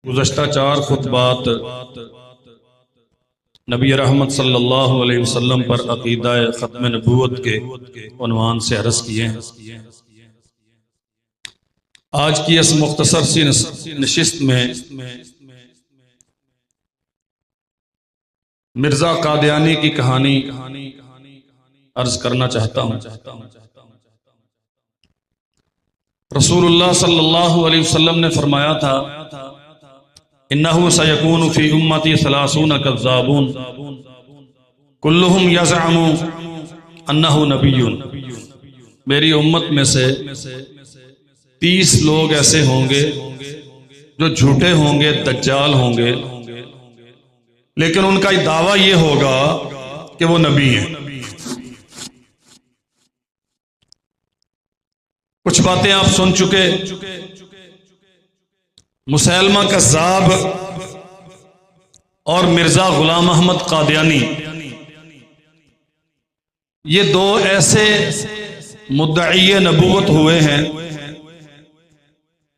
गुज़श्ता 4 खुतबात नबी रहमत सल्लल्लाहु अलैहि वसल्लम पर अक़ीदा ख़त्म नबूवत के उन्वान से अर्ज़ किए हैं। आज की इस मुख्तसर सी नशिस्त में मिर्ज़ा कादियानी की कहानी अर्ज करना चाहता हूँ। रसूलुल्लाह सल्लल्लाहु अलैहि वसल्लम ने फरमाया था, इन्नहु सयकूनु फी उम्मती सलासून कज़्ज़ाबून कुल्लुहुम यज़अमु अन्नहु नबिय्युन। मेरी उम्मत में से 30 लोग ऐसे होंगे जो झूठे होंगे, दज्जाल होंगे, लेकिन उनका दावा ये होगा कि वो नबी हैं। कुछ बातें आप सुन चुके। मुसैलमा कज़्ज़ाब और मिर्जा गुलाम अहमद कादियानी, ये दो ऐसे मुद्दई नबूवत हुए हैं,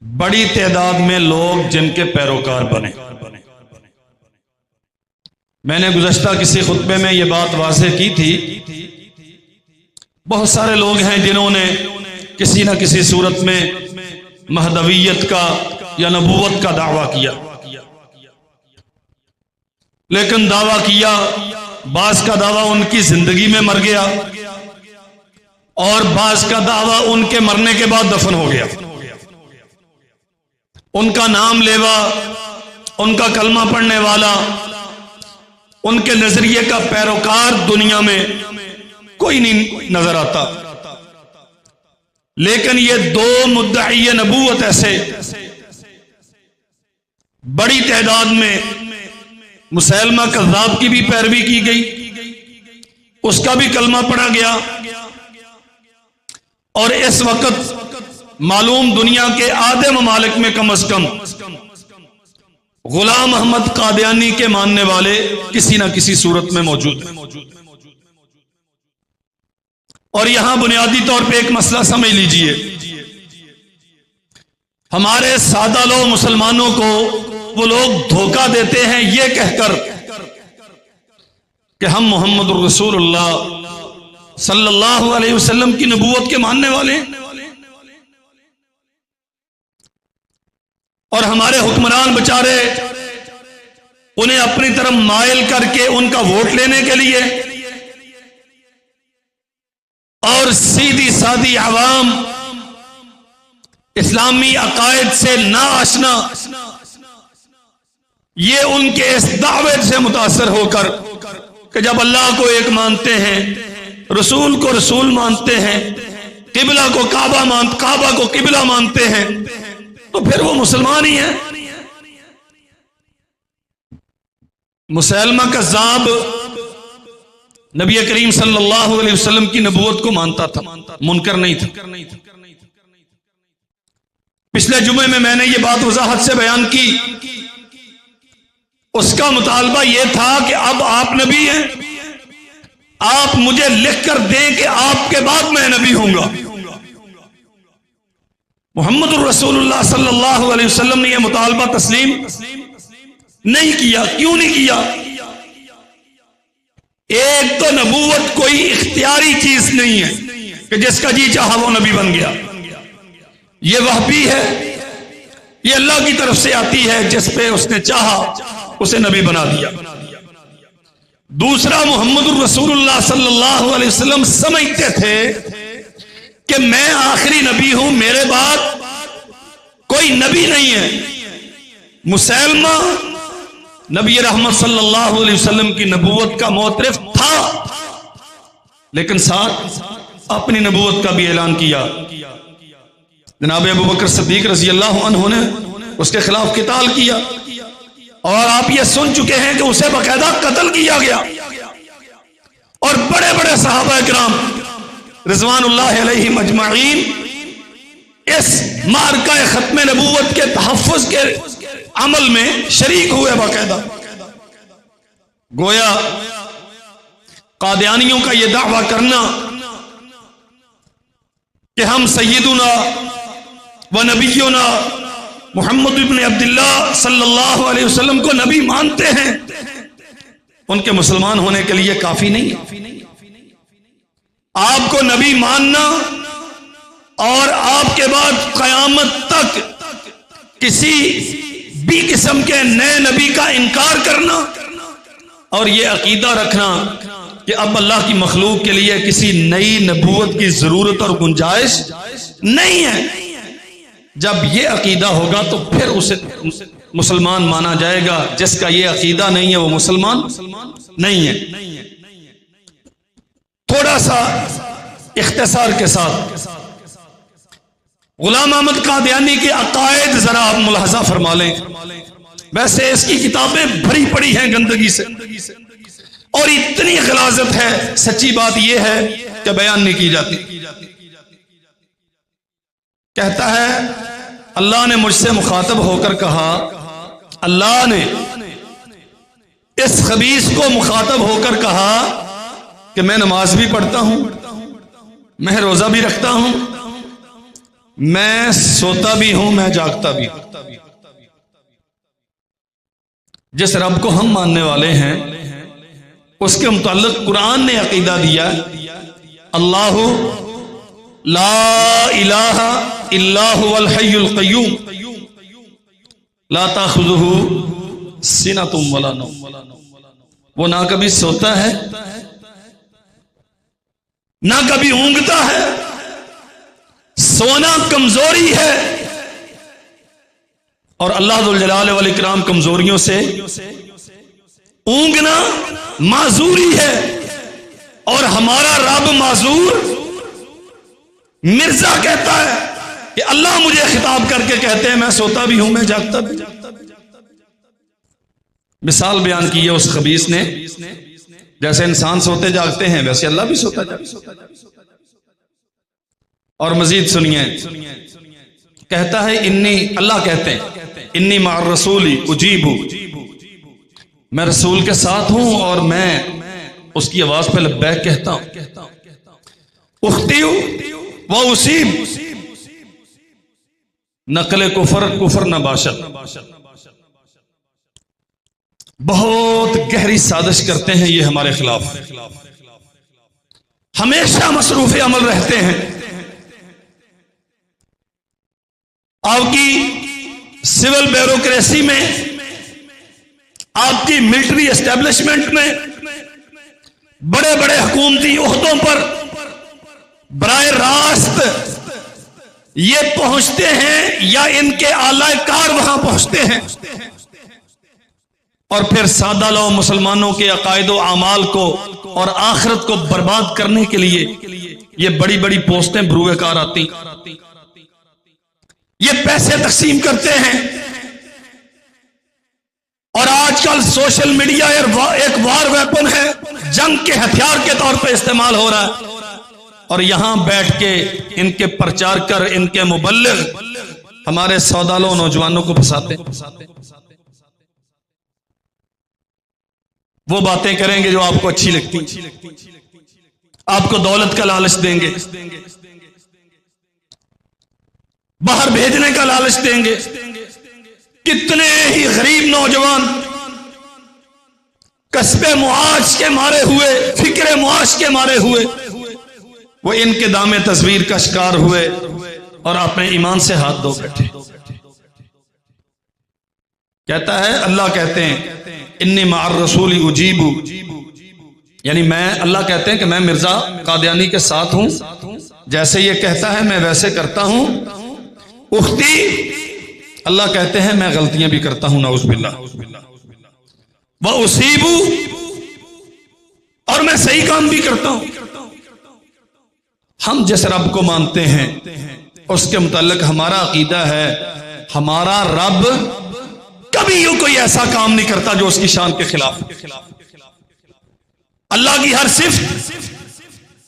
बड़ी तादाद में लोग जिनके पैरोकार बने। मैंने गुज़श्ता किसी खुतबे में ये बात वाज़ेह की थी, बहुत सारे लोग हैं जिन्होंने किसी न किसी सूरत में महदवियत का या नबूवत का दावा किया, लेकिन दावा किया, बास का दावा उनकी जिंदगी में मर गया और बास का दावा उनके मरने के बाद दफन हो गया। उनका नाम लेवा, उनका कलमा पढ़ने वाला, उनके नजरिए का पैरोकार दुनिया में कोई नहीं नजर आता। लेकिन ये दो मुद्दई नबूवत ऐसे बड़ी तादाद में, मुसैलमा कज़्ज़ाब की भी पैरवी की गई, उसका भी कलमा पढ़ा गया, और इस वक्त मालूम दुनिया के आधे ममालिक में कम अज कम गुलाम अहमद कादियानी के मानने वाले किसी ना किसी सूरत में मौजूद हैं। और यहां बुनियादी तौर पे एक मसला समझ लीजिए, हमारे सादा लोग मुसलमानों को वो लोग धोखा देते हैं ये कहकर कि हम मोहम्मद रसूलुल्लाह सल्लल्लाहु अलैहि वसल्लम की नबूवत के मानने वाले हैं, और हमारे हुक्मरान बेचारे उन्हें अपनी तरफ मायल करके उनका वोट लेने के लिए और सीधी सादी आवाम इस्लामी अकायद से ना आशना, ये उनके इस दावे से मुतासर होकर कि जब अल्लाह को एक मानते हैं, रसूल को रसूल मानते हैं, किबला को काबा को किबला मानते हैं, तो फिर वो मुसलमान ही है। मुसैलमा कज़्ज़ाब नबी करीम सल्लल्लाहु अलैहि वसल्लम की नबूवत को मानता था, मुनकर नहीं था। पिछले जुमे में मैंने ये बात वजाहत से बयान की, उसका मुतालबा यह था कि अब आप नबी हैं, आप मुझे लिख कर दें कि आपके बाद मैं नबी हूंगा। मोहम्मद रसूलुल्लाह सल्लल्लाहु अलैहि वसल्लम ने यह मुतालबा तस्लीम नहीं किया। क्यों नहीं किया? एक तो नबूवत कोई इख्तियारी चीज नहीं है कि जिसका जी चाहा वो नबी बन गया। ये वहबी है, ये अल्लाह की तरफ से आती है, जिस पे उसने चाहा उसे नबी बना दिया। दूसरा, मोहम्मद रसूलुल्लाह सल्लल्लाहु अलैहि वसल्लम समझते थे कि मैं आखिरी नबी हूं, मेरे बाद कोई नबी नहीं है। मुसैलमा नबी रहमत सल्लल्लाहु अलैहि वसल्लम की नबूवत का मोतरिफ था, लेकिन साथ अपनी नबूवत का भी ऐलान किया। जनाब अबू बकर सिद्दीक रज़ी अल्लाहु अन्हु ने उसके खिलाफ किताल किया, और आप ये सुन चुके हैं कि उसे बाकायदा कत्ल किया गया, और बड़े बड़े सहाबा किराम रिज़वानुल्लाह अलैहिम अजमाइन इस मार्का खत्म नबूवत के तहफ़्फ़ुज़ के अमल में शरीक हुए बाकायदा। गोया कादियानियों का यह दावा करना कि हम सय्यदुना व नबियुना मोहम्मद इब्न अब्दुल्लाह सल्लल्लाहु अलैहि वसल्लम को नबी मानते हैं, उनके मुसलमान होने के लिए काफी नहीं है। आपको नबी मानना और आपके बाद कयामत तक किसी भी किस्म के नए नबी का इनकार करना और यह अकीदा रखना कि अब अल्लाह की मखलूक के लिए किसी नई नबूवत की जरूरत और गुंजाइश नहीं है। जब यह अकीदा होगा तो फिर उसे मुसलमान माना जाएगा। जिसका यह अकीदा नहीं है वो मुसलमान नहीं है। थोड़ा सा इख्तिसार के साथ गुलाम अहमद कादियानी के अकायद जरा आप मुलाहजा फरमा लें। वैसे इसकी किताबें भरी पड़ी हैं गंदगी से और इतनी गलाजत है, सच्ची बात यह है कि बयान नहीं की जाती। कहता है अल्लाह ने मुझसे मुखातब होकर कहा, अल्लाह ने इस खबीस को मुखातब होकर कहा कि मैं नमाज भी पढ़ता हूं, मैं रोजा भी रखता हूं, मैं सोता भी हूं, मैं जागता भी हूं। जिस रब को हम मानने वाले हैं उसके मुताल्लिक कुरान ने अकीदा दिया, अल्लाहु ला इलाहा इल्ला हुवल हय्युल क़य्यूम ला ताखुज़ुहु सिनतुम वला नौम। वो ना कभी सोता है ना कभी ऊंघता है। सोना कमजोरी है और अल्लाह जुल जलाल वल इकराम कमजोरियों से, ऊंघना माजूरी है और हमारा रब माजूर। मिर्जा कहता है कि अल्लाह मुझे खिताब करके कहते हैं मैं सोता भी हूं, मैं जागता भी। मिसाल बयान की है उस खबीस ने, जैसे इंसान सोते जागते हैं वैसे अल्लाह भी सोता जागता। और मजीद सुनिए, कहता है इन्नी, अल्लाह कहते हैं इन्नी मार रसूली उजीबू, मैं रसूल के साथ हूं और मैं उसकी आवाज पे लब्बैक कहता हूं। उख्तियु व उसीब, नकले कुफर न बाशत। बहुत गहरी साजिश करते हैं ये हमारे खिलाफ, हमेशा मसरूफ अमल रहते हैं। आपकी सिविल ब्यूरोक्रेसी में, आपकी मिलिट्री एस्टेब्लिशमेंट में, बड़े बड़े हुकूमती ओहदों पर बराए रास्त ये पहुंचते हैं या इनके आला कार वहां पहुंचते हैं और फिर सादा लो मुसलमानों के अकायदो आमाल को और आखिरत को बर्बाद करने के लिए ये बड़ी बड़ी पोस्टें भ्रूवेकार आती, ये पैसे तकसीम करते हैं। और आजकल सोशल मीडिया एक वार वेपन है, जंग के हथियार के तौर पर इस्तेमाल हो रहा है। और यहां बैठ के इनके प्रचार कर, इनके मुबल्लिग हमारे सौदालो नौजवानों को फंसाते, वो बातें करेंगे जो आपको अच्छी लगती, आपको दौलत का लालच देंगे, बाहर भेजने का लालच देंगे। कितने ही गरीब नौजवान कस्बे मुआश के मारे हुए, फिक्रे मुआश के मारे हुए, वो इनके दामे तस्वीर का शिकार हुए और अपने ईमान से हाथ धो बैठे। कहता है, अल्लाह कहते हैं इन्नी मार रसूली उजीबू, यानी मैं, अल्लाह कहते हैं कि मैं मिर्जा कादियानी के साथ हूं, जैसे ये कहता है मैं वैसे करता हूं। उख्ती, अल्लाह कहते हैं मैं गलतियां भी करता हूं, नाउज़ुबिल्लाह। व उसीबू, और मैं सही काम भी करता हूं। हम जिस रब को मानते हैं उसके मुताल्लिक हमारा अकीदा है, हमारा रब कभी यूं कोई ऐसा काम नहीं करता जो उसकी शान के खिलाफ। अल्लाह की हर सिफ्त,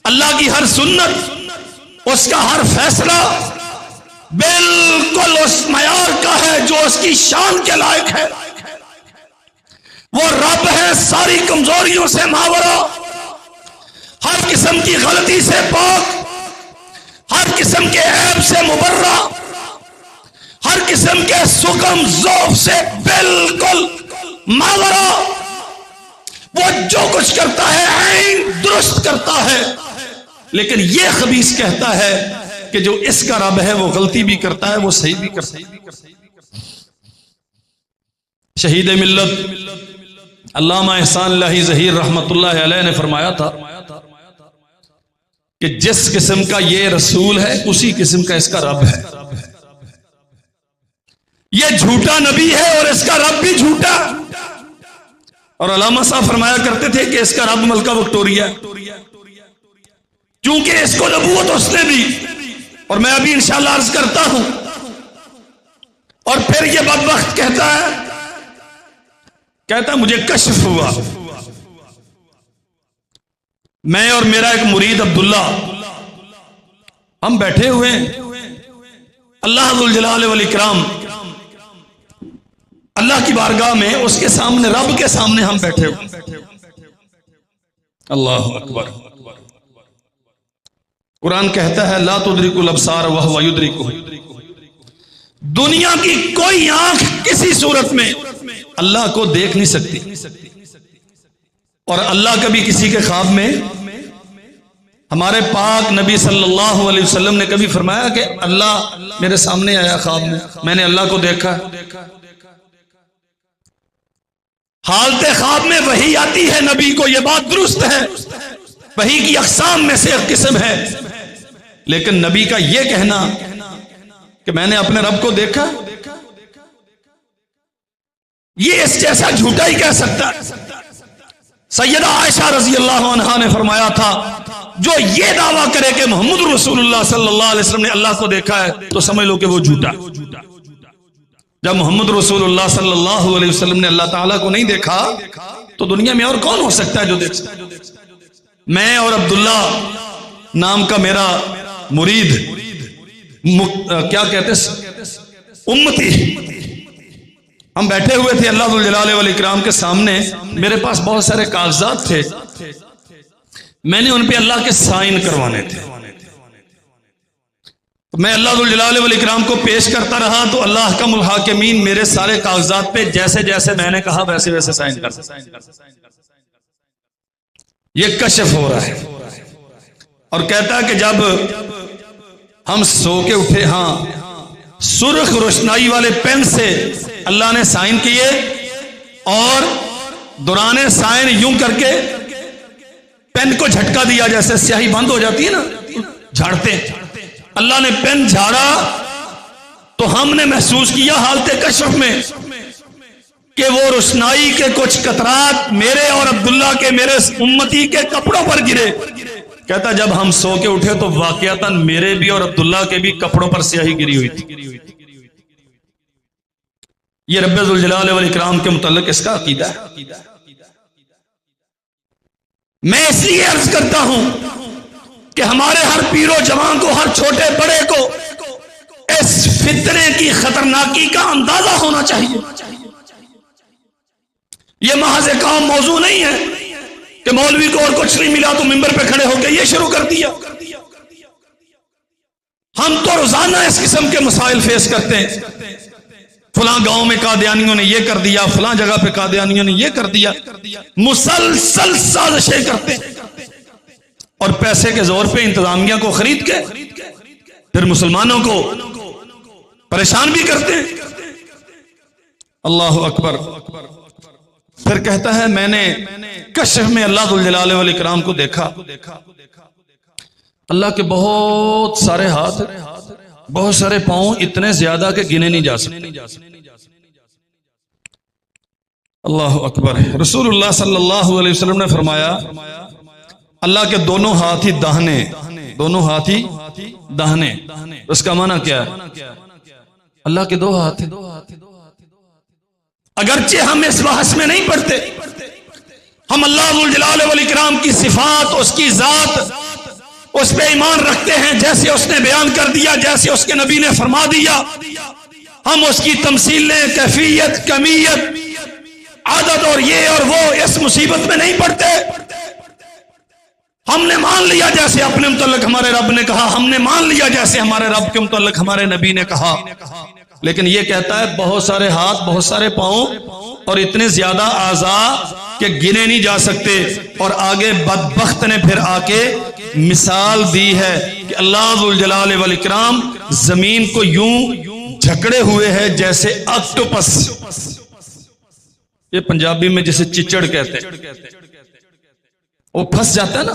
अल्लाह की हर सुन्नत, उसका हर फैसला बिल्कुल उस मयार का है जो उसकी शान के लायक है। वो रब है सारी कमजोरियों से मावरा, हर किस्म की गलती से पाक, हर किस्म के ऐब से मुबर्रा, हर किस्म के सुकम ज़ौफ़ से बिल्कुल मावरा, वो जो कुछ करता है ऐन दुरुस्त करता है। लेकिन ये खबीस कहता है कि जो इसका रब है वो गलती भी करता है, वो सही भी करता है। शहीद मिल्लत अल्लामा एहसान लाही ज़हीर रहमतुल्लाह अलैह ने फरमाया था कि जिस किस्म का ये रसूल है उसी किस्म का इसका रब है। ये झूठा नबी है और इसका रब भी झूठा। और अल्लामा साहब फरमाया करते थे कि इसका रब मलका विक्टोरिया, क्योंकि इसको नबूवत उसने दी। और मैं अभी इंशाअल्लाह अर्ज करता हूं। और फिर ये बदबख्त कहता मुझे कश्फ हुआ। मैं और मेरा एक मुरीद अब्दुल्ला, हम बैठे हुए अल्लाह जुल जलाल वल इकराम अल्लाह की बारगाह में, उसके सामने, रब के सामने हम बैठे हुए। अल्लाह अकबर। कुरान कहता है ला तुदरिकुल अब्सार वह हुवा युदरिकुहु। दुनिया की कोई आंख किसी सूरत में अल्लाह को देख नहीं सकती। और अल्लाह कभी किसी के ख्वाब में, हमारे पाक नबी सल्लल्लाहु अलैहि वसल्लम ने कभी फरमाया कि अल्लाह मेरे सामने आया ख्वाब में, मैंने अल्लाह को देखा। हालत ख्वाब में वही आती है नबी को, यह बात दुरुस्त है, वही की अक़साम में से एक किस्म है। लेकिन नबी का यह कहना कि मैंने अपने रब को देखा, ये इस जैसा झूठा ही कह सकता है। सैयदा आयशा रज़ी अल्लाह अन्हा ने फरमाया था, जो ये दावा करे कि मोहम्मद रसूलुल्लाह सल्लल्लाहु अलैहि वसल्लम ने अल्लाह को देखा है तो समझ लो कि वो झूठा। जब मोहम्मद रसूलुल्लाह सल्लल्लाहु अलैहि वसल्लम ने अल्लाह ताला को नहीं देखा तो दुनिया में और कौन हो सकता है जो देख सकता है। मैं और अब्दुल्ला नाम का मेरा मुरीद, क्या कहते उम्मती, हम बैठे हुए थे अल्लाह जुल जलाल वल इकराम के सामने। मेरे पास बहुत सारे कागजात थे, मैंने उन पे अल्लाह के साइन करवाने थे। मैं अल्लाह जुल जलाल वल इकराम को पेश करता रहा तो अल्लाह का मुल्हाकिमीन मेरे सारे कागजात पे जैसे जैसे मैंने कहा वैसे वैसे साइन कर। ये कशफ हो रहा है। और कहता है कि जब हम सो के उठे, हाँ, सुर्ख रोशनाई वाले पेन से अल्लाह ने साइन किए और दौरान साइन यूं करके पेन को झटका दिया, जैसे स्याही बंद हो जाती है ना, झाड़ते। अल्लाह ने पेन झाड़ा तो हमने महसूस किया हालत कशफ में कि वो रोशनाई के कुछ कतरात मेरे और अब्दुल्ला के, मेरे उम्मती के कपड़ों पर गिरे। कहता जब हम सो के उठे तो वाकयातन मेरे भी और अब्दुल्ला के भी कपड़ों पर स्याही गिरी हुई थी। ये रब्बे जुल जलाल वल इकराम के मुतल्लिक इसका अकीदा है। मैं इसलिए अर्ज करता हूं कि हमारे हर पीरो जवान को, हर छोटे बड़े को इस फितने की खतरनाकी का अंदाजा होना चाहिए। यह महज एक आम मौजू नहीं है कि मौलवी को और कुछ नहीं मिला तो मिंबर पे खड़े होकर यह शुरू कर दिया। हम तो रोजाना इस किस्म के मसाइल फेस करते हैं। फलां गांव में कादियानियों ने यह कर दिया, फलां जगह पे कादियानियों ने यह कर दिया। मुसलसल साजिशें करते हैं और पैसे के जोर पे इंतजामिया को खरीद के फिर मुसलमानों को परेशान भी करते हैं। अल्लाह अकबर। फिर कहता है मैंने कश्फ में अल्लाह जुल जलाल वल इकराम को देखा। अल्लाह के बहुत सारे हाथ, बहुत सारे पांव, इतने ज्यादा के गिने नहीं जा सकते। अल्लाह अकबर। रसूलुल्लाह सल्लल्लाहु अलैहि वसल्लम ने फरमाया अल्लाह के दोनों हाथ ही दाहिने, दोनों हाथ ही दाहिने। उसका माना क्या है? अल्लाह के दो हाथ हैं। अगरचे हम इस बहस में नहीं पढ़ते, हम अल्लाह जुल जलाल वल इकराम की सिफात, उसकी जात, उस पे ईमान रखते हैं जैसे उसने बयान कर दिया, जैसे उसके नबी ने फरमा दिया। हम उसकी तमसीलें, कैफियत, कमियत, आदत और ये और वो इस मुसीबत में नहीं पड़ते। हमने मान लिया जैसे अपने मुतल्लिक हमारे रब ने कहा, हमने मान लिया जैसे हमारे रब के मुतल्लिक हमारे नबी ने कहा। लेकिन ये कहता है बहुत सारे हाथ, बहुत सारे पांव और इतने ज्यादा आज़ा कि गिने नहीं जा सकते। और आगे बदबख्त ने फिर आके मिसाल दी है कि अल्लाह जुल जलाल वल इकराम जमीन को यूं झकड़े हुए है जैसे ऑक्टोपस। ये पंजाबी में जिसे चिचड़ कहते हैं, वो फंस जाता है ना,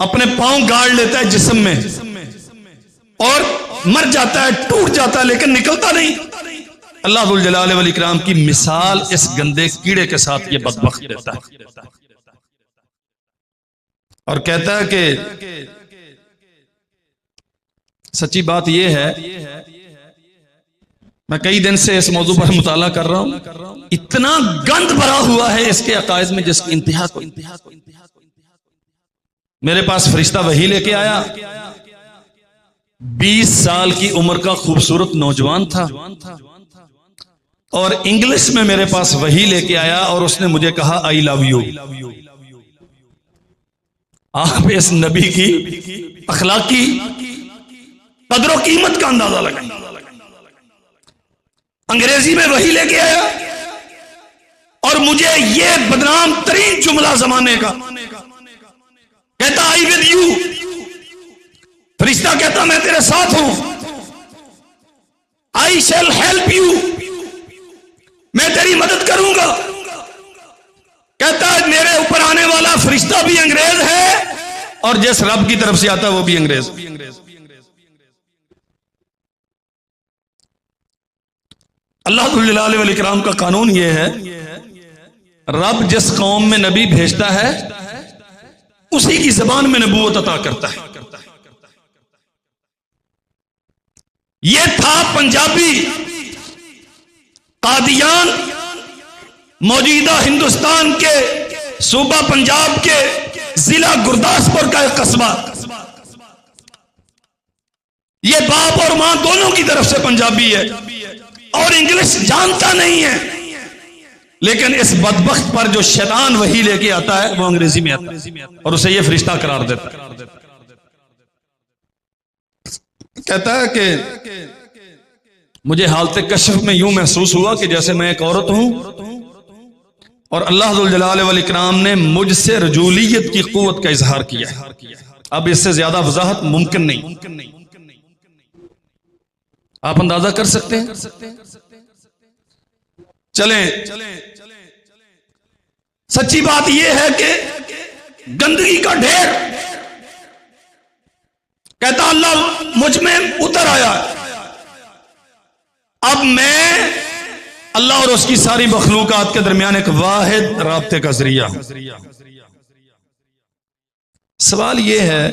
अपने पांव गाड़ लेता है जिस्म में और मर जाता है, टूट जाता है, लेकिन निकलता नहीं। अल्लाह जुल जलाल वल इकराम की मिसाल इस गंदे कीड़े के साथ ये बदबख्त देता है और कहता है कि सच्ची बात यह है, मैं कई दिन से इस मौजू पर मुताला कर रहा हूं, इतना गंद भरा हुआ है इसके अकायद में जिसकी इंतहा को। मेरे पास फरिश्ता वही लेके आया, 20 साल की उम्र का खूबसूरत नौजवान था और इंग्लिश में मेरे पास वही लेके आया और उसने मुझे कहा आई लव यू। आप इस नबी की अखलाकी कदर कीमत का अंदाजा लगाएं। अंग्रेजी में वही लेके आया और मुझे ये बदनाम तरीन जुमला जमाने का कहता आई विद यू। फरिश्ता कहता मैं तेरे साथ हूं, आई शैल हेल्प यू, मैं तेरी मदद करूंगा। कहता है मेरे ऊपर आने वाला फरिश्ता भी अंग्रेज है और जिस रब की तरफ से आता है वो भी अंग्रेज। अल्लाह जुल जलाल वल इकराम का कानून यह है, रब जिस कौम में नबी भेजता है उसी की जबान में नबूवत अता करता है। यह था पंजाबी कादियान, मौजूदा हिंदुस्तान के सूबा पंजाब के जिला गुरदासपुर का एक कस्बा। यह बाप और मां दोनों की तरफ से पंजाबी है और इंग्लिश जानता नहीं है, लेकिन इस बदबख्त पर जो शैतान वही लेके आता है वो अंग्रेजी में आता है और उसे ये फरिश्ता करार देता है। कहता है कि मुझे हालत कशफ में यूं महसूस हुआ कि जैसे मैं एक औरत हूं और अल्लाह जुल जलाल वल इकराम ने मुझसे रजूलियत की कुव्वत का इजहार किया है। अब इससे ज्यादा वजाहत मुमकिन नहीं। आप अंदाजा कर सकते हैं। चलें, सच्ची बात यह है कि गंदगी का ढेर, कहता अल्लाह मुझ में उतर आया। अब मैं अल्लाह और उसकी सारी मखलूकात के दरमियान एक वाहिद राब्ते का जरिया हूं। सवाल यह है,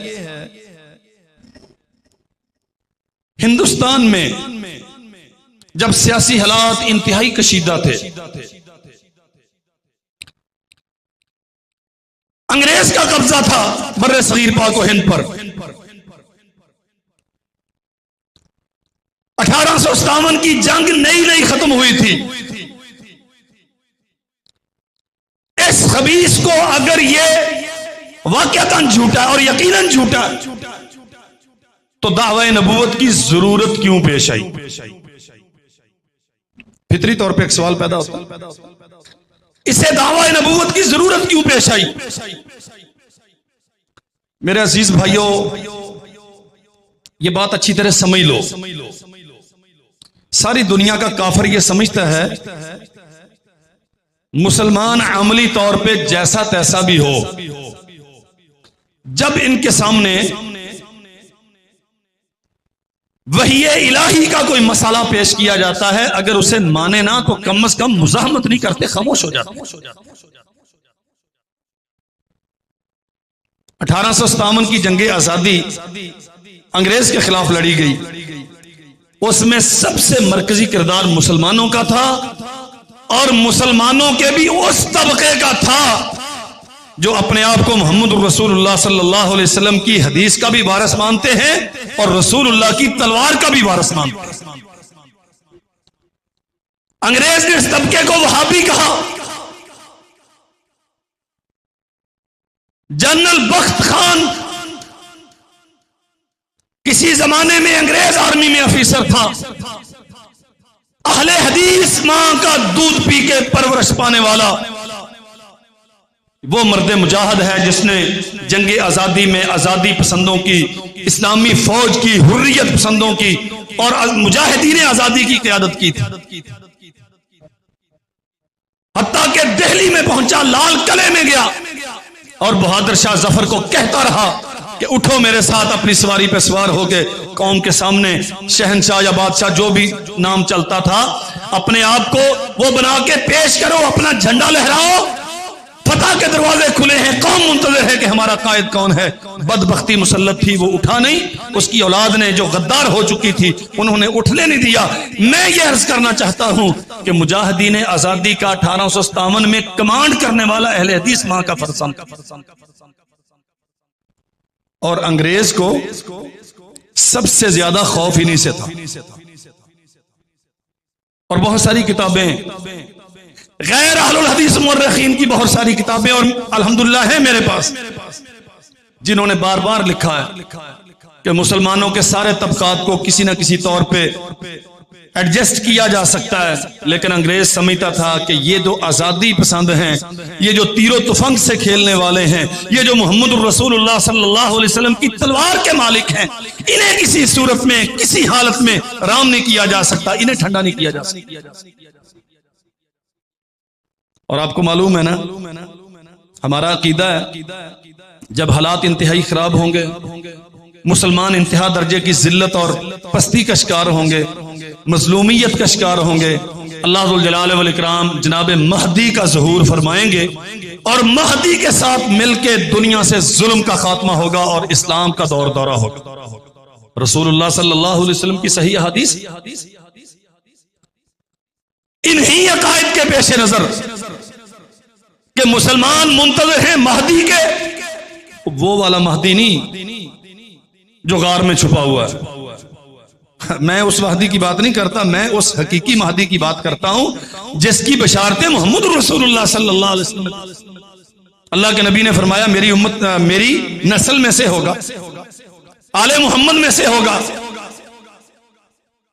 हिंदुस्तान में जब सियासी हालात इंतहाई कशीदा थे, अंग्रेज का कब्जा था बर्रे सगीर पाक व हिंद पर। 1857 की जंग नई खत्म हुई थी। इस खबीस को अगर ये वाकयातन झूठा और यकीनन झूठा तो दावे नबूवत की जरूरत क्यों पेश आई? फितरी तौर पे एक सवाल पैदा होता है, इसे दावे नबूवत की जरूरत क्यों पेश आई? मेरे अजीज भाइयों, ये बात अच्छी तरह समझ लो। सारी दुनिया का काफिर यह समझता है मुसलमान अमली तौर पे जैसा तैसा भी हो, जब इनके सामने वही इलाही का कोई मसाला पेश किया जाता है, अगर उसे माने ना तो कम से कम मुजाहमत नहीं करते, खामोश हो जाते। 1857 की जंगे आजादी अंग्रेज के खिलाफ लड़ी गई। उसमें सबसे मरकजी किरदार मुसलमानों का था और मुसलमानों के भी उस तबके का था जो अपने आप को मोहम्मद रसूलुल्लाह सल्लल्लाहु अलैहि वसल्लम की हदीस का भी वारिस मानते हैं और रसूलुल्लाह की तलवार का भी वारिस मानते हैं। अंग्रेज ने इस तबके को वहाबी कहा। जनरल बख्त खान किसी जमाने में अंग्रेज आर्मी में अफीसर था। अहले हदीस मां का दूध पी के परवरिश पाने वाला वो मर्द मुजाहिद है जिसने जंगे आजादी में आजादी पसंदों की, इस्लामी फौज की, हुर्रियत पसंदों की और मुजाहिदीन आजादी की क़यादत की थी। हत्ता के दिल्ली में पहुंचा, लाल किले में गया और बहादुर शाह जफर को कहता रहा कि उठो मेरे साथ, अपनी सवारी पे सवार होके कौम के सामने शहनशाह या बादशाह जो भी नाम चलता था अपने आप को वो बना के पेश करो, अपना झंडा लहराओ, फतह के दरवाजे खुले हैं, कौम मुंतज़िर है कि हमारा कायद कौन है। बदबख्ती मुसल्लत थी, वो उठा नहीं, उसकी औलाद ने जो गद्दार हो चुकी थी उन्होंने उठने नहीं दिया। मैं ये अर्ज करना चाहता हूं कि मुजाहिदीन आजादी का 1857 में कमांड करने वाला अहले हदीस मां का फरजंद और अंग्रेज को सबसे ज्यादा खौफ इन्हीं से था। और बहुत सारी किताबें गैर अहलुल हदीस मुर्रिखीन की बहुत सारी किताबें और अल्हम्दुलिल्लाह है मेरे पास, जिन्होंने बार बार लिखा है कि मुसलमानों के सारे तबकात को किसी ना किसी तौर पे एडजस्ट किया जा सकता है, लेकिन अंग्रेज समझता था कि ये जो आजादी पसंद हैं, ये जो तीरो तुफंग से खेलने वाले हैं, ये जो मोहम्मद रसूलुल्लाह सल्लल्लाहु अलैहि वसल्लम की तलवार के मालिक हैं, इन्हें किसी सूरत में किसी हालत में राम नहीं किया जा सकता, इन्हें ठंडा नहीं किया जा सकता। और आपको मालूम है ना, हमारा अकीदा है जब हालात इंतहाई खराब होंगे, मुसलमान इंतहा दर्जे की जिल्लत और पस्ती का शिकार होंगे, मजलूमियत का शिकार होंगे, अल्लाह जुल जलाल वल इकराम जनाब महदी का ज़हूर फरमाएंगे और महदी के साथ मिलके दुनिया से जुल्म का खात्मा होगा और इस्लाम का दौर दौरा होगा। रसूलुल्लाह सल्लल्लाहु अलैहि वसल्लम की सही हदीस इन्हीं अकायद के पेश नजर कि मुसलमान मुंतज़िर हैं महदी के, वो वाला महदी नहीं जो गार में छुपा हुआ है। मैं उस महदी की बात नहीं करता, मैं उस हकीकी महदी की बात करता हूं जिसकी बशारतें मोहम्मद रसूलुल्लाह सल्लल्लाहु अलैहि वसल्लम, अल्लाह के नबी ने फरमाया मेरी उम्मत मेरी नस्ल में से होगा, आले मोहम्मद में से होगा,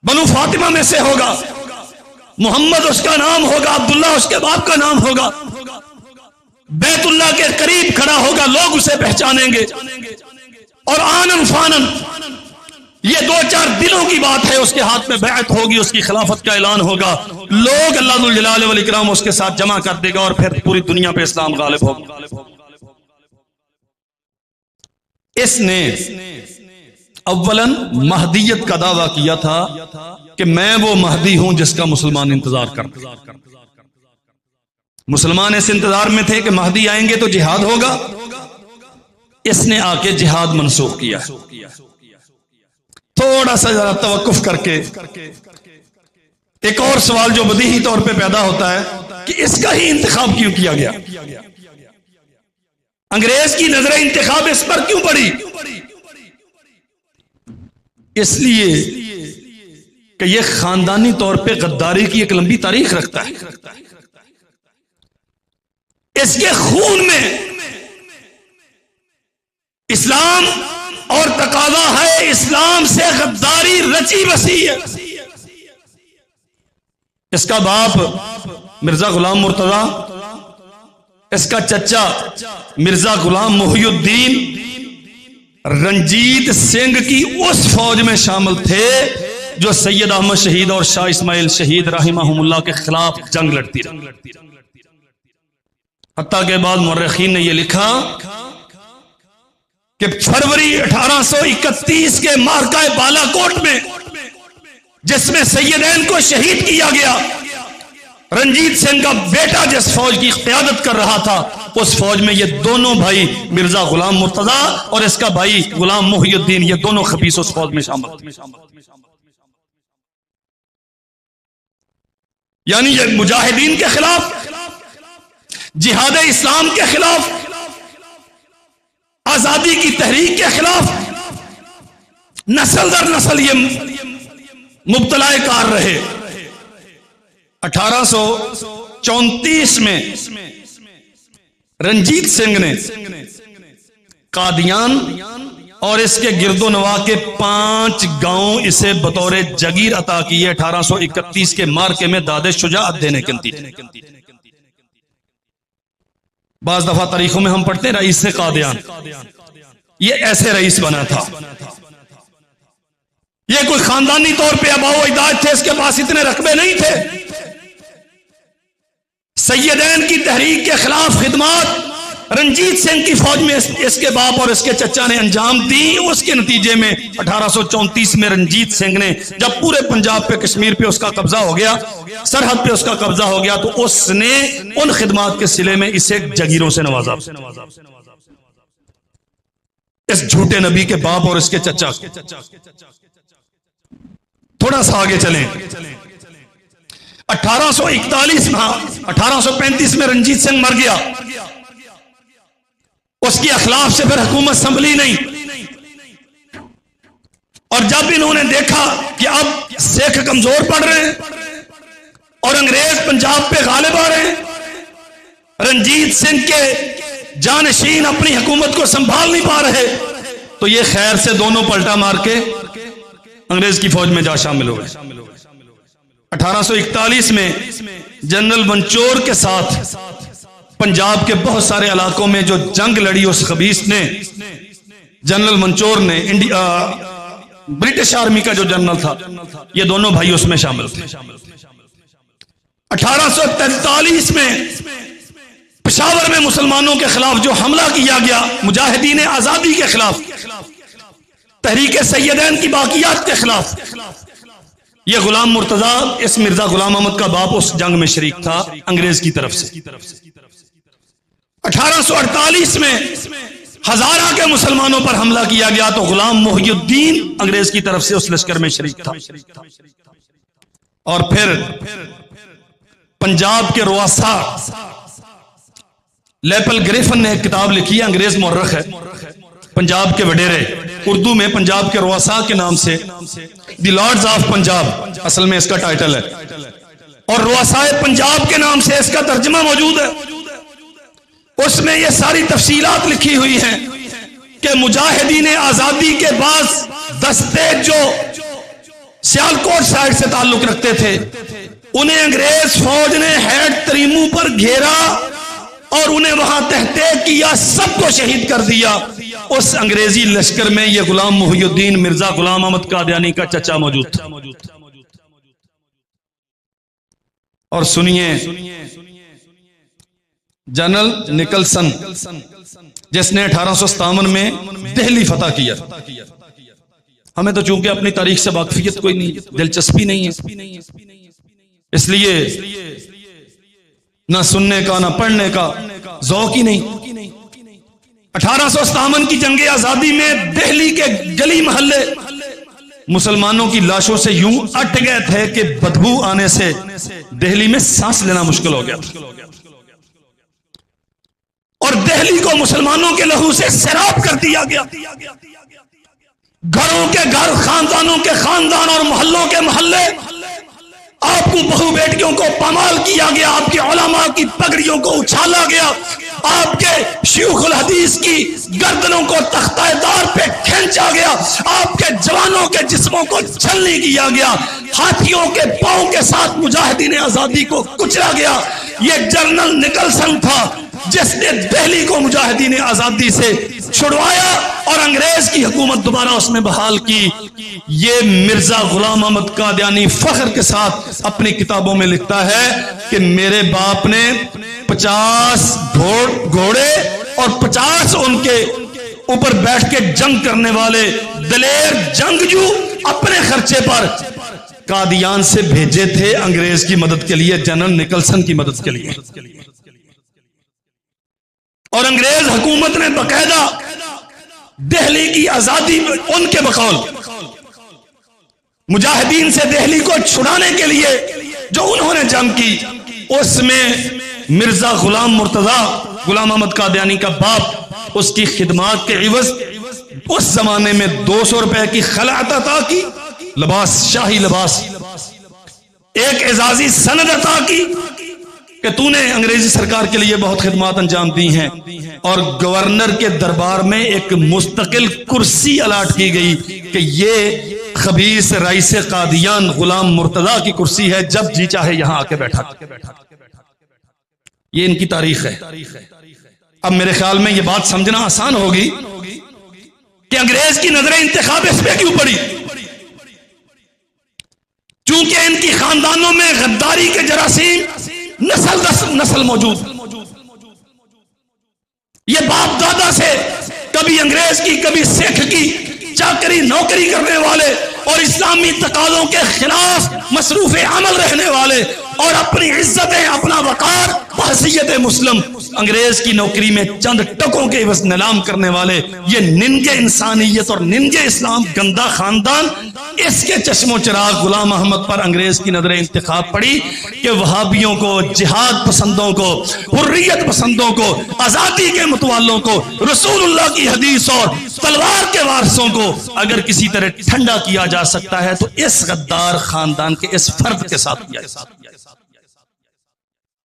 बनु फातिमा में से होगा, मोहम्मद उसका नाम होगा, अब्दुल्ला उसके बाप का नाम होगा, बैतुल्लाह के करीब खड़ा होगा, लोग उसे पहचानेंगे और आनन फानन ये दो चार दिनों की बात है, उसके हाथ में बैत होगी, उसकी खिलाफत का ऐलान होगा, लोग अल्लाह जुल जलाल वल इकराम उसके साथ जमा कर देगा और फिर पूरी दुनिया पे इस्लाम गालिब होगा। इसने अव्वलन महदियत का दावा किया था कि मैं वो महदी हूं जिसका मुसलमान इंतजार करते। मुसलमान इस इंतजार में थे कि महदी आएंगे तो जिहाद होगा, इसने आके जिहाद मनसूख किया। थोड़ा सा जरा तवक्कुफ करके एक और सवाल जो बदीही तौर पे पैदा होता है कि इसका ही इंतखाब क्यों किया गया, अंग्रेज की नजर इंतखाब इस पर क्यों पड़ी? इसलिए कि यह खानदानी तौर पे गद्दारी की एक लंबी तारीख रखता है, इसके खून में इस्लाम और तकाजा है, इस्लाम से गद्दारी रची बसी है। इसका बाप मिर्जा गुलाम मुर्तजा, इसका चचा मिर्जा गुलाम मुहियुद्दीन रंजीत सिंह की उस फौज में शामिल थे जो सैयद अहमद शहीद और शाह इस्माइल शहीद रहमहुमुल्लाह के खिलाफ जंग लड़ती रही। हत्ता के बाद मुर्रिखीन ने यह लिखा कि फरवरी 1831 के मार्का बालाकोट में जिसमें सैयदैन को शहीद किया गया, रंजीत सिंह का बेटा जिस फौज की क़यादत कर रहा था, उस फौज में ये दोनों भाई मिर्जा गुलाम मुर्तजा और इसका भाई गुलाम मुहियुद्दीन, ये दोनों खबीस उस फौज में शामिल थे। यानी ये मुजाहिदीन के खिलाफ, जिहाद इस्लाम के खिलाफ, आजादी की तहरीक के खिलाफ नस्ल दर नस्ल ये मुब्तलाए कार रहे। 1834 में रंजीत सिंह ने कादियान और इसके गिरदो नवा के 5 गांव इसे बतौर जगीर अता किए 1831 के मार्के में दादे शुजाअत देने के नतीजे। बाज दफा तारीखों में हम पढ़ते हैं रईस से कादियान, ये ऐसे रईस बना था। ये कोई खानदानी तौर पे अबाओ अजदाद थे, इसके पास इतने रकबे नहीं थे। सैयदैन की तहरीक के खिलाफ खिदमत रंजीत सिंह की फौज में इसके बाप और इसके चचा ने अंजाम दी। उसके नतीजे में 1834 में रंजीत सिंह ने जब पूरे पंजाब पे कश्मीर पे उसका कब्जा हो गया, सरहद पे उसका कब्जा हो गया, तो उसने उन खिदमत के सिले में इसे जगीरों से नवाजा। इस झूठे नबी के बाप और इसके चचा। थोड़ा सा आगे चलें, 1835 में रंजीत सिंह मर गया। उसकी अखलाफ से फिर हुकूमत संभली नहीं, और जब इन्होंने देखा कि अब सिख कमजोर पड़ रहे हैं और अंग्रेज पंजाब पे गालिब आ रहे हैं, रंजीत सिंह के जानशीन अपनी हुकूमत को संभाल नहीं पा रहे, तो ये खैर से दोनों पलटा मार के अंग्रेज की फौज में जा शामिल हो गए। 1841 में जनरल मंचोर के साथ पंजाब के बहुत सारे इलाकों में जो जंग लड़ी, उस खबीस ने, जनरल मंचोर ने, ब्रिटिश आर्मी का जो जनरल था, ये दोनों भाई उसमें शामिल थे। 1843 में पेशावर में मुसलमानों के खिलाफ जो हमला किया गया, मुजाहिदीन आजादी के खिलाफ, तहरीक सैयदैन की बाकियात के खिलाफ, ये गुलाम मुर्तजा, इस मिर्जा गुलाम अहमद का बाप, उस जंग में शरीक था अंग्रेज की तरफ से। 1848 में हजारा के मुसलमानों पर हमला किया गया, तो गुलाम मोहिउद्दीन अंग्रेज की तरफ से उस लश्कर में शरीक था। और फिर पंजाब के रुआसा लेपल ग्रिफिन ने एक किताब लिखी है, अंग्रेज मौर्रख है, पंजाब के वडेरे, उर्दू में पंजाब के रुआसा के नाम से द लॉर्ड्स ऑफ पंजाब असल में इसका टाइटल है, और रुआसाए पंजाब के नाम से इसका तर्जमा मौजूद है। उसमें ये सारी तफसीलात लिखी हुई हैं कि मुजाहिदीन आजादी के बाद दस्ते जो सियालकोट साइड से ताल्लुक रखते थे, उन्हें अंग्रेज फौज ने हेड तरीमू पर घेरा और उन्हें वहां तहते किया, सबको शहीद कर दिया। उस अंग्रेजी लश्कर में यह गुलाम मोहिउद्दीन मिर्जा गुलाम अहमद कादियानी का चचा मौजूद था। और सुनिए, जनरल निकलसन, जिसने 1857 में दिल्ली फतह किया, हमें तो चूंकि अपनी तारीख से वाकफियत कोई नहीं, दिलचस्पी नहीं है, इसलिए ना सुनने का ना पढ़ने का ज़ौक़ ही नहीं। 1857 की जंग आजादी में दिल्ली के गली मोहल्ले मुसलमानों की लाशों से यूं अट गए थे कि बदबू आने से दिल्ली में सांस लेना मुश्किल हो गया, और दिल्ली को मुसलमानों के लहू से सैराब कर दिया गया। घरों के घर, खानदानों के खानदान और मोहल्लों के मोहल्ले, आपको बहू बेटियों को पामाल किया गया, आपके उलमा की पगड़ियों को उछाला गया, आपके शयूखुल हदीस की गर्दनों को तख्तादार पे खींचा गया, आपके जवानों के जिस्मों को छलनी किया गया, हाथियों के पांव के साथ मुजाहिदीन आजादी को कुचला गया। ये जनरल निकलसन था जिसने दिल्ली को मुजाहिदीन आजादी से छुड़वाया और अंग्रेज की हुकूमत दोबारा उसमें बहाल की। ये मिर्जा गुलाम अहमद कादियानी फख्र के साथ अपनी किताबों में लिखता है कि मेरे बाप ने 50 घोड़े और 50 उनके ऊपर बैठ के जंग करने वाले दलेर जंगजू अपने खर्चे पर कादियान से भेजे थे अंग्रेज की मदद के लिए, जनरल निकलसन की मदद के लिए। और अंग्रेज हुकूमत ने बकायदा दिल्ली की आजादी उनके बकौल मुजाहिदीन से दिल्ली को छुड़ाने के लिए जो उन्होंने जंग की, उसमें मिर्जा गुलाम मुर्तजा गुलाम अहमद कादियानी का बाप उसकी खिदमत के इवज उस जमाने में 200 रुपए की खलात अता की, लिबास, शाही लिबास, एक एजाजी सनद अता की कि तूने अंग्रेजी सरकार के लिए बहुत खिदमत अंजाम दी हैं, और गवर्नर के दरबार में एक मुस्तकिल कुर्सी अलाट की गई कि ये खबीस रईस कादियान गुलाम मुर्तजा की कुर्सी है, जब जी चाहे यहां आके बैठा। ये इनकी तारीख है। अब मेरे ख्याल में ये बात समझना आसान होगी कि अंग्रेज की नजरें इंतखाब इस पे क्यों पड़ी, चूंकि इनकी खानदानों में गद्दारी के जरासीम नस्ल मौजूद। ये बाप दादा से कभी अंग्रेज की कभी सिख की चाकरी नौकरी करने वाले और इस्लामी तकाज़ों के खिलाफ मसरूफ अमल रहने वाले और अपनी इज्जतें अपना वकार बहसियत मुस्लिम अंग्रेज की नौकरी में चंद टकों के बस नीलाम करने वाले, ये निन्गे इंसानियत और निन्गे इस्लाम गंदा खानदान, इसके चश्मो चिराग गुलाम अहमद पर अंग्रेज की नजरें इंतखाब पड़ी कि वहाबियों को, जिहाद पसंदों को, हुर्रियत पसंदों को, आजादी के मुतवालों को, रसूलुल्लाह की हदीस और तलवार के वारसों को अगर किसी तरह ठंडा किया जा सकता है तो इस गद्दार खानदान के इस फर्द के साथ किया।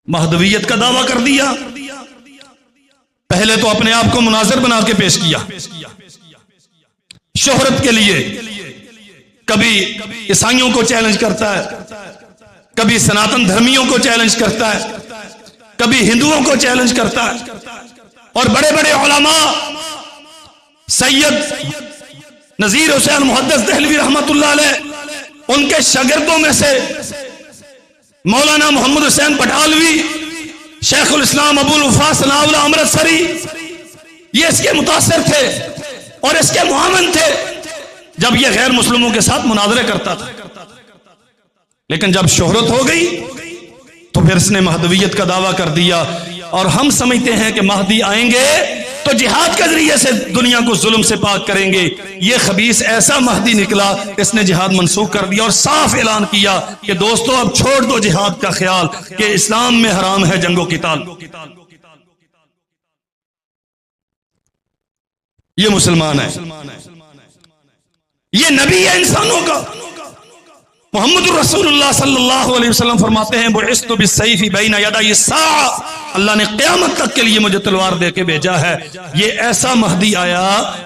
महदवियत का दावा कर दिया, पहले तो अपने आप को मुनाजिर बना के पेश किया शोहरत के लिए, कभी ईसाइयों को चैलेंज करता है, कभी सनातन धर्मियों को चैलेंज करता है, कभी हिंदुओं को चैलेंज करता है, और बड़े बड़े उलमा सैयद नजीर हुसैन मुहद्दिस देहलवी रहमतुल्लाह अलैह, उनके शागिर्दों में से मौलाना मोहम्मद हुसैन पटालवी, शेखुल इस्लाम अबुल वफा सनाउल्लाह अमृतसरी, ये इसके मुतासिर थे और इसके मुआवन थे जब ये गैर मुस्लिमों के साथ मुनाजरे करता था। लेकिन जब शोहरत हो गई तो फिर इसने महदवियत का दावा कर दिया, और हम समझते हैं कि महदी आएंगे तो जिहाद के जरिए से दुनिया को जुल्म से पाक करेंगे। ये खबीस ऐसा महदी निकला, इसने जिहाद मनसूख कर दिया और साफ ऐलान किया कि दोस्तों अब छोड़ दो जिहाद का ख्याल कि इस्लाम में हराम है जंगो क़िताल। ये मुसलमान है, ये नबी है इंसानों का। मोहम्मद रसूलुल्लाह सल्लल्लाहु अलैहि वसल्लम फरमाते हैं बुइस्तु बिस्सैफि बैना यदै अस्साअ, अल्लाह ने क़यामत तक के लिए मुझे तलवार दे के भेजा है। ये ऐसा महदी आया,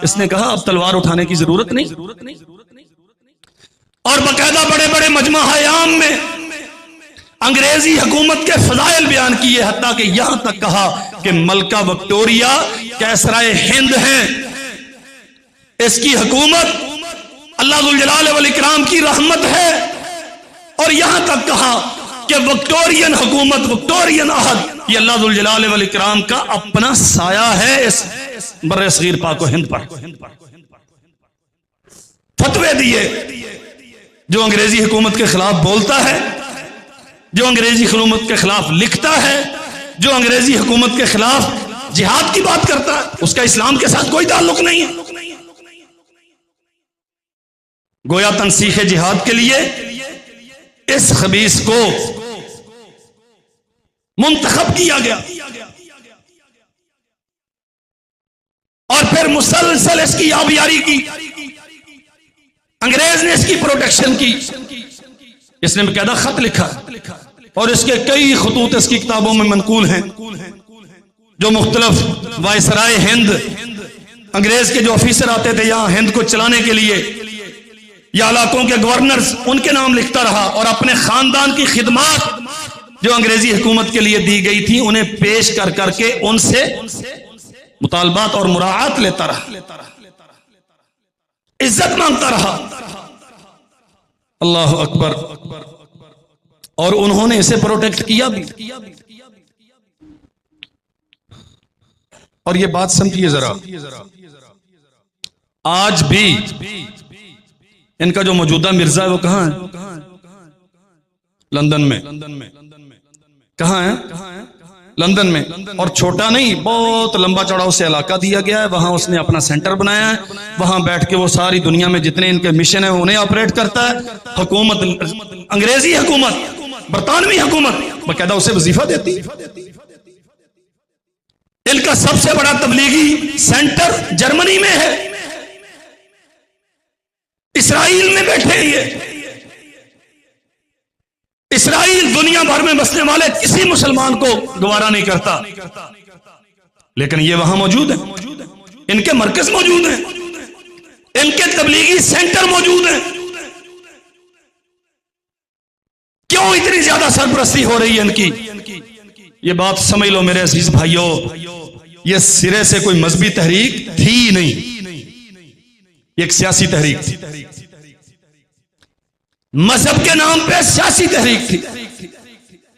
इसने कहा अब तलवार उठाने की जरूरत नहीं, और बाकायदा बड़े बड़े मजमा आयाम में अंग्रेजी हुकूमत के फजाइल बयान किए, हत्ता कि यहां तक कहा कि मलका विक्टोरिया कैसराए हिंद है, इसकी हुकूमत अल्लाह जुल जलाल वल इकराम की रहमत है, और यहां तक कहा कि विक्टोरियन हुकूमत, विक्टोरियन अहद, ये अल्लाह जुल जलाल वल इकराम का अपना साया है इस बर्रे सगीर पाक हिंद पर। फतवे दिए, जो अंग्रेजी हुकूमत के खिलाफ बोलता है, जो अंग्रेजी हुकूमत के खिलाफ लिखता है, जो अंग्रेजी हुकूमत के खिलाफ जिहाद की बात करता है, उसका इस्लाम के साथ कोई ताल्लुक नहीं है। गोया तनसीख जिहाद के लिए इस खबीस को मुंतखब किया गया, और फिर मुसलसल इसकी आबियारी की, अंग्रेज ने इसकी प्रोटेक्शन की। इसने बकायदा खत लिखा और इसके कई खतूत इसकी किताबों में मनकूल हैं, जो मुख्तलिफ वायसराय हिंद, अंग्रेज के जो ऑफिसर आते थे यहां हिंद को चलाने के लिए, या इलाकों के गवर्नर्स, उनके नाम लिखता रहा, और अपने खानदान की खिदमत जो अंग्रेजी हुकूमत के लिए दी गई थी उन्हें पेश कर करके उनसे मुतालबात और मुराआत लेता रहा, इज्जत मांगता रहा। अल्लाह अकबर। और उन्होंने इसे प्रोटेक्ट किया भी। और ये बात समझिए जरा, आज भी इनका जो मौजूदा मिर्जा है वो कहां है? लंदन में। कहां है? लंदन में। और छोटा नहीं, बहुत लंबा चौड़ा उसे इलाका दिया गया है, वहां उसने अपना सेंटर बनाया है, वहां बैठ के वो सारी दुनिया में जितने इनके मिशन है उन्हें ऑपरेट करता है। हुकूमत, अंग्रेजी हुकूमत, बरतानवी हुकूमत बाकायदा उसे वजीफा देती है। इनका सबसे बड़ा तबलीगी सेंटर जर्मनी में है, इसराइल में बैठे ये, इसराइल दुनिया भर में बसने वाले किसी मुसलमान को गवारा नहीं करता, लेकिन ये वहां मौजूद है, इनके मरकज मौजूद है, इनके तबलीगी सेंटर मौजूद है। क्यों इतनी ज्यादा सरपरस्ती हो रही है इनकी? ये बात समझ लो मेरे अजीज भाइयों, ये सिरे से कोई मजहबी तहरीक थी नहीं, एक सियासी तहरीक थी। मजहब के नाम पे सियासी तहरीक थी।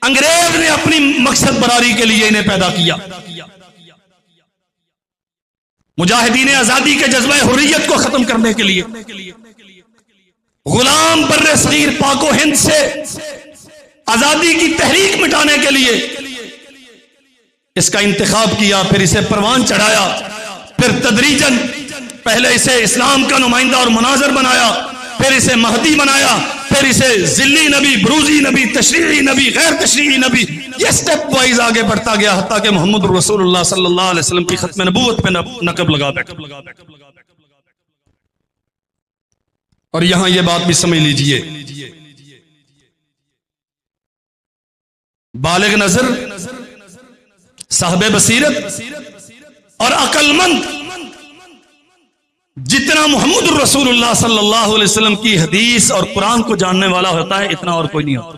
अंग्रेज ने अपनी मकसद बरारी के लिए इन्हें पैदा किया। मुजाहिदीन आजादी के जज्बा हुर्रियत को खत्म करने के लिए, गुलाम बर्रे सगीर पाको हिंद से आजादी की तहरीक मिटाने के लिए इसका इंतखाब किया, फिर इसे परवान चढ़ाया, फिर तदरीजन पहले इसे इस्लाम का नुमाइंदा और मुनाजर बनाया, फिर इसे महदी बनाया, फिर इसे जिल्ली नबी, बुरूजी नबी, तशरीई नबी, गैर तशरीई नबी, ये स्टेप वाइज आगे बढ़ता गया, हत्ता कि मोहम्मद रसूलुल्लाह सल्लल्लाहु अलैहि वसल्लम की खत्म नबूवत पे नकब लगा बैठा। और यहां यह बात भी समझ लीजिए, बालिग नजर, साहबे बसीरत और अकलमंद जितना मोहम्मद रसूलुल्लाह सल्लल्लाहु अलैहि वसल्लम की हदीस और कुरान को जानने वाला होता है, इतना और कोई नहीं होता।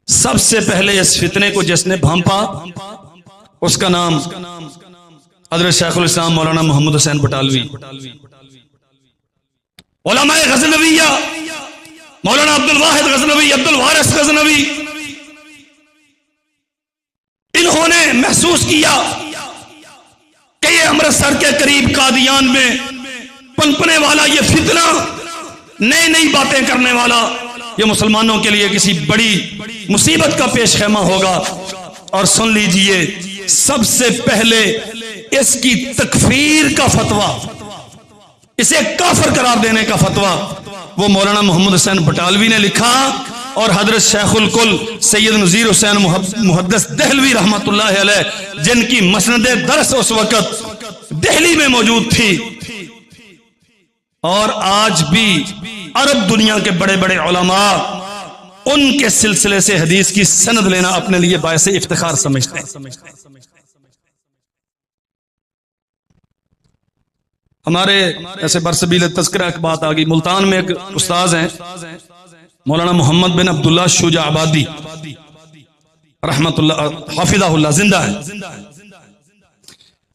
सबसे पहले इस फितने को जिसने भांपा उसका नाम हज़रत शेखुल इस्लाम मौलाना मोहम्मद हुसैन बटालवी, उलमाए गज़नविया मौलाना अब्दुल वाहिद गज़नवी, अब्दुल वारिस गज़नवी, इन्होंने महसूस किया कि ये अमृतसर के करीब कादियान में पनपने वाला ये फितना, नई नई बातें करने वाला, ये मुसलमानों के लिए किसी बड़ी मुसीबत का पेश खेमा होगा। और सुन लीजिए, सबसे पहले इसकी तकफीर का फतवा, इसे काफिर करार देने का फतवा वो मौलाना मोहम्मद हुसैन बटालवी ने लिखा। और हजरत शेखुल कुल सैयद नज़ीर हुसैन मुहद्दिस देहलवी रहमतुल्लाह अलैह, जिनकी मसनदे दर्स उस वक्त दिल्ली में मौजूद थी, और आज भी अरब दुनिया के बड़े बड़े उलमा उनके सिलसिले से हदीस की सनद लेना अपने लिए बायसे इफ्तिखार समझते हैं। हमारे ऐसे बरसबील तज़किरा की बात आ गई, मुल्तान में एक उस्ताद हैं मौलाना मोहम्मद बिन अब्दुल्ला शुजा आबादी रहमतुल्लाह हाफिज़हुल्लाह, जिंदा है,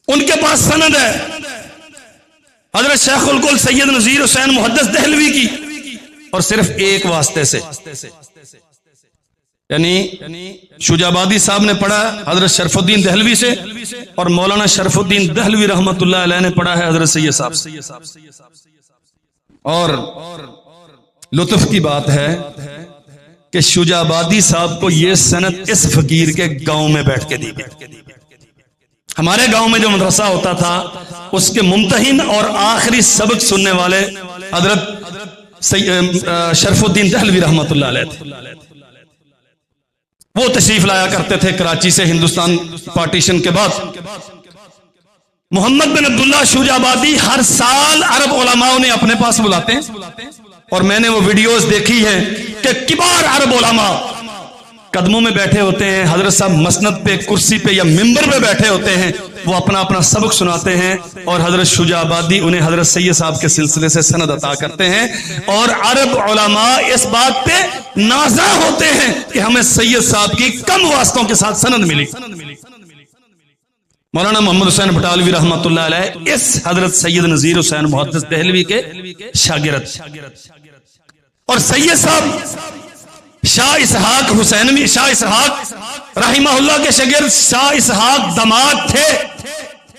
उनके पास सनद है हजरत शेखुल कुल सैयद नज़ीर हुसैन मुहद्दिस देहलवी की, और सिर्फ एक वास्ते से, यानी शुजाबादी साहब ने पढ़ा हजरत शरफुद्दीन देहलवी से, और मौलाना शरफुद्दीन देहलवी रहमतुल्लाह अलैह ने पढ़ा है हजरत सैयद साहब से। और लुत्फ की बात है कि शुजाबादी साहब को यह सनद इस फकीर के गांव में बैठ के दी गई। हमारे गांव में जो मदरसा होता था उसके मुमतहिन और आखिरी सबक सुनने वाले हजरत शरफुद्दीन देहलवी रहमतुल्लाह अलैह थे। वो तशरीफ लाया करते थे कराची से, हिंदुस्तान पार्टीशन के बाद। मोहम्मद बिन अब्दुल्ला शुजाबादी हर साल अरब उलमाओं ने अपने पास बुलाते हैं, और मैंने वो वीडियोस देखी है कि किबार अरब उलमा कदमों में बैठे होते हैं, हजरत साहब मसनद पे, कुर्सी पे या मिंबर पे बैठे होते हैं, वो अपना अपना सबक सुनाते हैं, और हजरत शुजाबादी उन्हें हजरत सैयद साहब के सिलसिले से सनद अता करते हैं। और अरब उलमा इस बात पे नाज़ा होते हैं कि हमें सैयद साहब की कम वास्तों के साथ सनद मिली। मौलाना मोहम्मद हुसैन बटालवी रहमतुल्लाह अलैह इस हजरत सैयद नज़ीर हुसैन मुहद्दिस देहलवी के शागिर्द, और सैयद साहब शाह इसहाक हुसैनवी, शाह इसहाक रहिमहुल्लाह के शागिर्द शाह इसहाक दामाद थे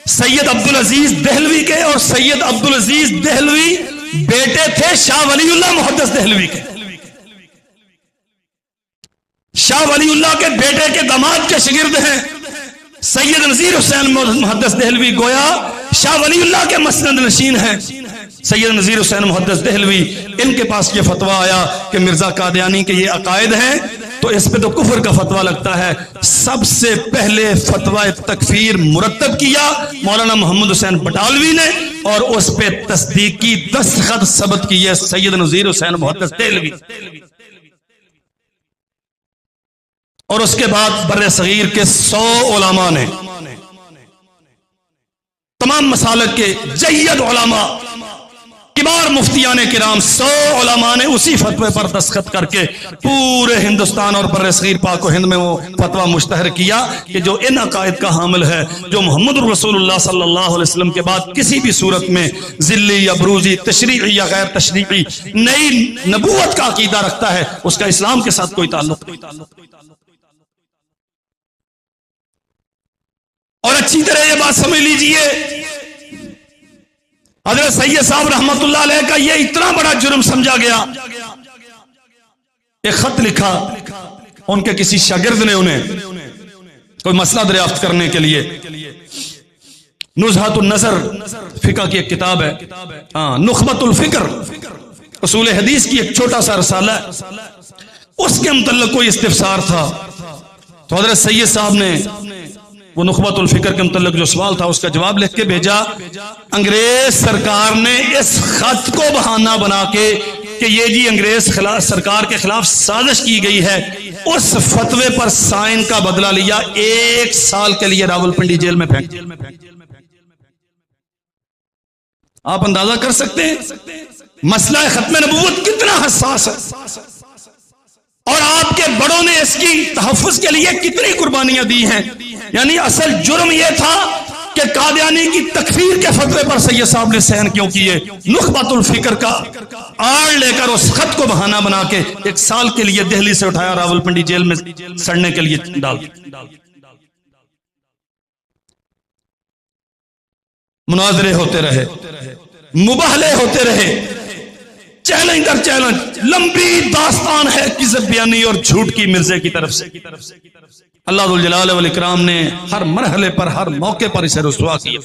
सैयद अब्दुल अजीज देहलवी के, और सैयद अब्दुल अजीज देहलवी बेटे थे शाह वलीउल्लाह मुहद्दिस देहलवी के। शाह वलीउल्लाह के बेटे के दामाद के शागिर्द हैं सैयद नज़ीर हुसैन मुहद्दिस देहलवी, गोया शाह वलीउल्लाह के मसनद नशीन हैं सैयद नज़ीर हुसैन मुहद्दिस देहलवी। इनके पास ये फतवा आया कि मिर्जा कादियानी के ये अकायद हैं, तो इस पे तो कुफर का फतवा लगता है। सबसे पहले फतवा तकफीर मुरतब किया मौलाना मोहम्मद हुसैन बटालवी ने, और उस पे तस्दीकी दस्तखत सबत किए सैयद नज़ीर हुसैन मुहद्दिस देहलवी। और उसके बाद बर्रे सगीर के 100 उलमा ने, तमाम मसालक के जय्यद उलमा, किबार मुफ्तियाने किराम, 100 उलमा ने उसी फतवे पर दस्तखत करके पूरे हिंदुस्तान और बर्रे सगीर पाक हिंद में वो फतवा मुश्तहर किया कि जो इन अकायद का हामिल है, जो मोहम्मद रसूलुल्लाह सल्लल्लाहु अलैहि वसल्लम के बाद किसी भी सूरत में जिल्ली या ब्रूजी, तशरीई या गैर तशरीई नई नबूवत का अकीदा रखता है, उसका इस्लाम के साथ कोई ताल्लुक नहीं। और अच्छी तरह ये बात समझ लीजिए, हज़रत सैयद साहब रहमतुल्लाह अलैह का ये इतना बड़ा जुर्म समझा गया। एक खत लिखा उनके किसी शागिर्द ने उन्हें कोई मसला दरियाफ्त करने के लिए। नुज़हतुन नज़र फिक़ह की एक किताब है, नुख़बतुल फ़िक्र उसूल हदीस की एक छोटा सा रसाला है, उसके मुतल्लिक़ कोई इस्तिफ़सार था। तो हज़रत सैयद साहब ने वो नुख़बतुल फ़िक्र के मुतल्लिक़ जो सवाल था उसका जवाब लिख के भेजा। अंग्रेज सरकार ने इस खत को बहाना बना के कि ये जी अंग्रेज सरकार के खिलाफ साजिश की गई है, उस फतवे पर साइन का बदला लिया, 1 साल के लिए रावलपिंडी जेल में फेंक। आप अंदाजा कर सकते हैं मसला खत्म नबूवत कितना हसास है और आपके बड़ों ने इसकी तहफ़्फ़ुज़ के लिए कितनी कुर्बानियां दी हैं। यानी असल जुर्म यह था कि कादियानी की तकफीर के फतवे पर सैयद साहब ने सहन क्यों किए। नुख़बतुल फ़िक्र का आड़ लेकर उस खत को बहाना बना के 1 साल के लिए दिल्ली से उठाया, रावलपिंडी जेल में सड़ने के लिए डाल। मुनाज़रे होते रहे, मुबाहले होते रहे, चैलेंज दर चैलेंज, लंबी दास्तान है किज़ब बयानी और झूठ की मिर्जे की तरफ से। अल्लाह जुल जलाल वल इकराम ने हर मरहले पर, हर मौके पर इसे रुसवा किया।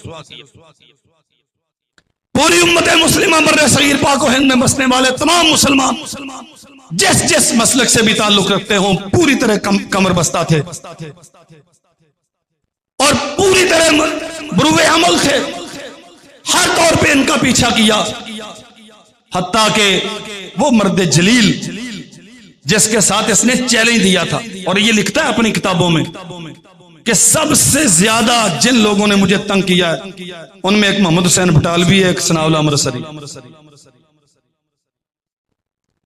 पूरी उम्मत मुस्लिमा बर्रे सगीर पाक हिंद में बसने वाले तमाम मुसलमान जिस जिस मसलक से भी ताल्लुक रखते हों पूरी तरह कमर बस्ता थे और पूरी तरह बरूए अमल थे, हर तौर पे इनका पीछा किया। हत्ता के वो मर्द जलील जिसके साथ इसने चैलेंज दिया था, और ये लिखता है अपनी किताबों में कि सबसे ज्यादा जिन लोगों ने मुझे तंग किया है उनमें एक मोहम्मद हुसैन भटालवी है, एक सनाउल्लाह अमृतसरी,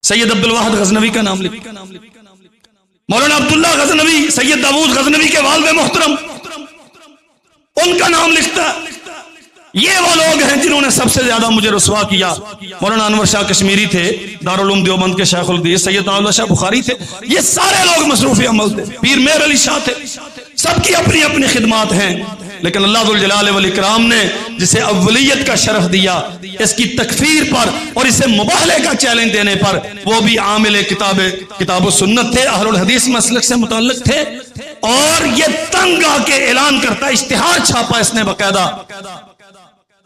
सैयद अब्दुल वाहिद गजनवी का नाम लिखा, मौलाना अब्दुल्ला गजनवी, सैयद दाऊद गजनवी के वालिद मोहतरम, उनका नाम लिखता है। ये वो लोग हैं जिन्होंने सबसे ज्यादा मुझे रुसवा किया। मौलाना अनवर शाह कश्मीरी थे, दारुल उलूम देवबंद के शेखुल हदीस, सैयद अब्दुल्ला शाह बुखारी थे, ये सारे लोग मसरूफ़ अमल थे। पीर मेहर अली शाह थे, सबकी अपनी अपनी खिदमात हैं। लेकिन अल्लाह जुल जलाल वल इकराम ने जिसे अव्वलियत का शरफ दिया, इसकी तकफीर पर और इसे मुबाहले का चैलेंज देने पर, वो भी आमिल किताब सुन्नत थे, अहलुल हदीस मसलक से मुताल्लिक थे। और ये तंग आके ऐलान करता, इश्तिहार छापा इसने बाकायदा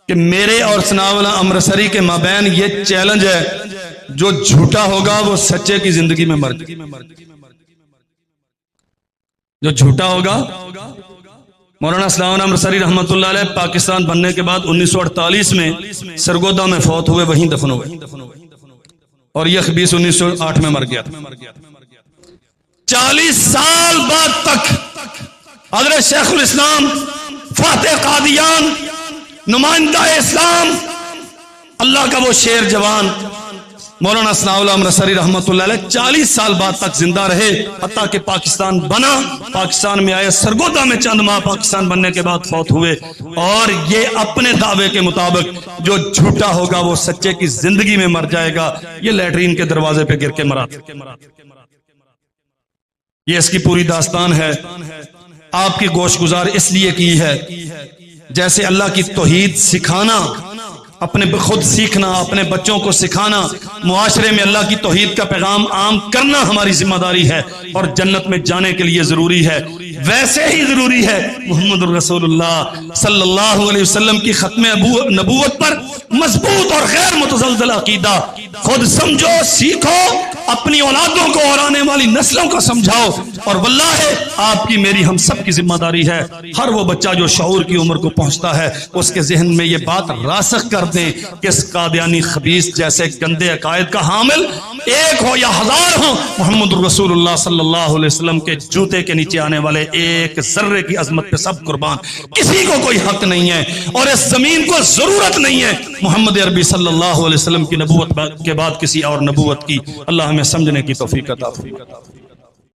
कि मेरे और सनाउल्लाह अमृतसरी के माबैन ये चैलेंज है, जो झूठा होगा वो सच्चे की जिंदगी में मर जाएगा। जो झूठा होगा, मौलाना सनाउल्लाह अमृतसरी रहमतुल्लाह अलैह पाकिस्तान बनने के बाद 1948 में सरगोदा में फौत हुए, वहीं दफन हुए, और यह खबीस 1908 में मर गया था। 40 साल बाद तक हज़रत शेखुल इस्लाम फातिह कादियान, नुमाइंदा इस्लाम, अल्लाह का वो शेर जवान मौलाना सनाउल्लाह अमृतसरी रहमतुल्लाह अलैह 40 साल बाद तक जिंदा रहे, हत्ता कि पाकिस्तान बना, पाकिस्तान में आए, सरगोदा में चंद माह पाकिस्तान बनने के बाद फौत हुए। और ये अपने दावे के मुताबिक जो झूठा होगा वो सच्चे की जिंदगी में मर जाएगा। ये लैट्रीन के दरवाजे पे गिर के मरा। ये इसकी पूरी दास्तान है। आपकी गोशगुजार इसलिए की है जैसे अल्लाह की तौहीद सिखाना, अपने खुद सीखना, अपने बच्चों को सिखाना, मुआशरे में अल्लाह की तौहीद का पैगाम आम करना हमारी जिम्मेदारी है और जन्नत में जाने के लिए जरूरी है। वैसे ही जरूरी है मुहम्मद रसूलुल्लाह सल्लल्लाहु अलैहि वसल्लम की खत्म नबूवत पर मजबूत और गैर मुतज़लज़ल अकीदा। खुद समझो, सीखो अपनी औलादों को और आने वाली नस्लों को समझाओ। और वल्लाह है आपकी मेरी हम सब की जिम्मेदारी है, हर वो बच्चा जो शऊर की उम्र को पहुंचता है उसके जहन में ये बात रासख कर दें कि इस कादियानी खबीस जैसे गंदे अकायद का हामिल एक हो या हजार हो, मोहम्मद रसूलुल्लाह सल्लल्लाहु अलैहि वसल्लम के जूते के नीचे आने वाले एक जर्रे की अजमत पे सब कुर्बान। किसी को कोई हक नहीं है और इस जमीन को जरूरत नहीं है मोहम्मद अरबी सल्लल्लाहु अलैहि वसल्लम की नबूवत के बाद किसी और नबूवत की। अल्लाह हमें समझने की तौफीक अता फरमाए।